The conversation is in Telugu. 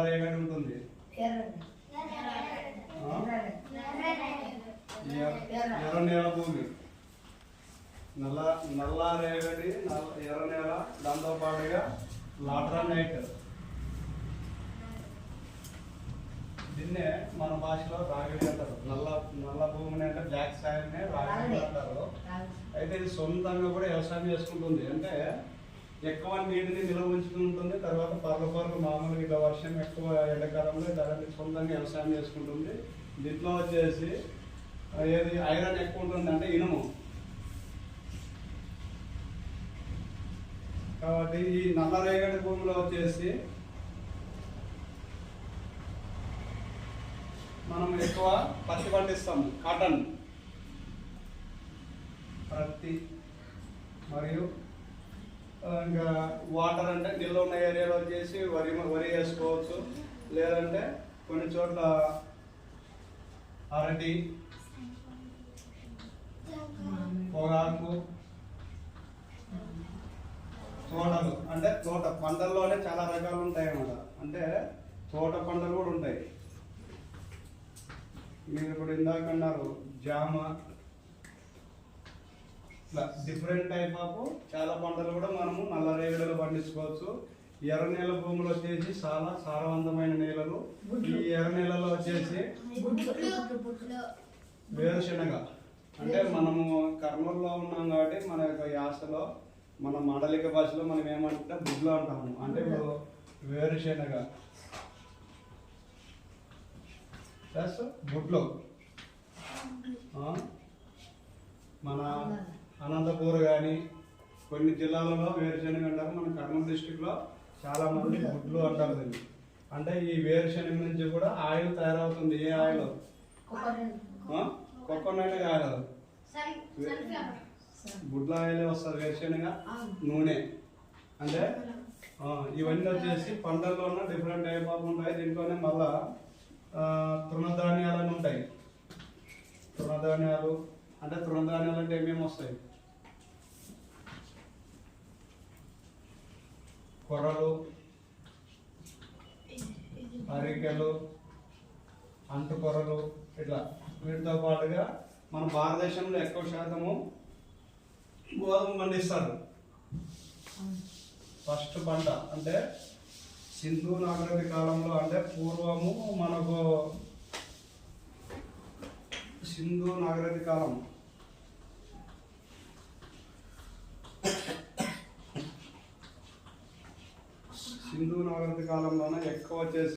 రేగడి ఉంటుంది. ఎర్ర నేల భూమి, నల్ల రేగడి, ఎర్ర నేల, దాంతో పాటుగా లాటరైట్. దీన్నే మన భాషలో రాగిడి అంటారు. నల్ల భూమిని అంటే బ్లాక్ సాయిల్నే రాగిడి అంటారు. అయితే ఇది సొంతంగా కూడా వ్యవసాయం చేసుకుంటుంది. అంటే ఎక్కువ నీటిని నిల్వ ఉంచుకుంటుంది. తర్వాత పర్లు మామూలుగా ఇట్లా వర్షం ఎక్కువ ఎండాకాలంలో దాన్ని సొంతంగా వ్యవసాయం చేసుకుంటుంది. దీంట్లో వచ్చేసి ఏది ఐరన్ ఎక్కువ ఉంటుంది, అంటే ఇనుము. కాబట్టి ఈ నల్ల రేగడి భూమిలో వచ్చేసి మనం ఎక్కువ పత్తి పండిస్తాము, కాటన్, పత్తి. మరియు ఇంకా వాటర్ అంటే నిల్వ ఉన్న ఏరియాలో వచ్చేసి వరి వేసుకోవచ్చు. లేదంటే కొన్ని చోట్ల అరటి, పొగాకు, తోటలు. అంటే తోట పంటల్లోనే చాలా రకాలు ఉంటాయి అన్నమాట. అంటే తోట పంటలు కూడా ఉంటాయి. మీరు ఇప్పుడు ఇందాక అన్నారు జామ, ఇట్లా డిఫరెంట్ టైప్ ఆఫ్ చాలా పంటలు కూడా మనము నల్ల రేగడిలో పండించుకోవచ్చు. ఎర్ర నేల భూములు వచ్చేసి చాలా సారవంతమైన నేలలు. ఈ ఎర్ర నేలలో వచ్చేసి వేరుశెనగ, అంటే మనము కర్నూలులో ఉన్నాం కాబట్టి మన యొక్క యాసలో, మన మాండలిక భాషలో మనం ఏమంటే బుడ్లు అంటాము. అంటే ఇప్పుడు వేరుశెనగ ప్లస్ బుడ్లు. మన అనంతపూర్ కానీ కొన్ని జిల్లాలలో వేరుశెనగ అంటారు. మన కర్నూలు డిస్టిక్లో చాలా మంది బుడ్లు అంటారు దీన్ని. అంటే ఈ వేరుశెనగ నుంచి కూడా ఆయిల్ తయారవుతుంది. ఏ ఆయిల్? Coconut oil. బుడ్ల ఆయిల్ వస్తుంది, వేరుశెనగ నూనె. అంటే ఇవన్నీ వచ్చేసి పంటల్లో ఉన్న డిఫరెంట్ టైప్ ఆఫ్ ఉంటాయి. దీంట్లోనే మళ్ళా తృణధాన్యాలు అని ఉంటాయి. తృణధాన్యాలు అంటే ఏమేమి వస్తాయి? కొర్రలు, అరికెలు, అంటుకొర్రలు, ఇట్లా. వీటితో పాటుగా మన భారతదేశంలో ఎక్కువ శాతము గోధుమ పండిస్తారు. ఫస్ట్ పంట అంటే సింధు నాగరిక కాలంలో, అంటే పూర్వము మనకు సింధు నాగరిక కాలం, సింధు నాగరిక కాలంలోనే ఎక్కువ వచ్చేసి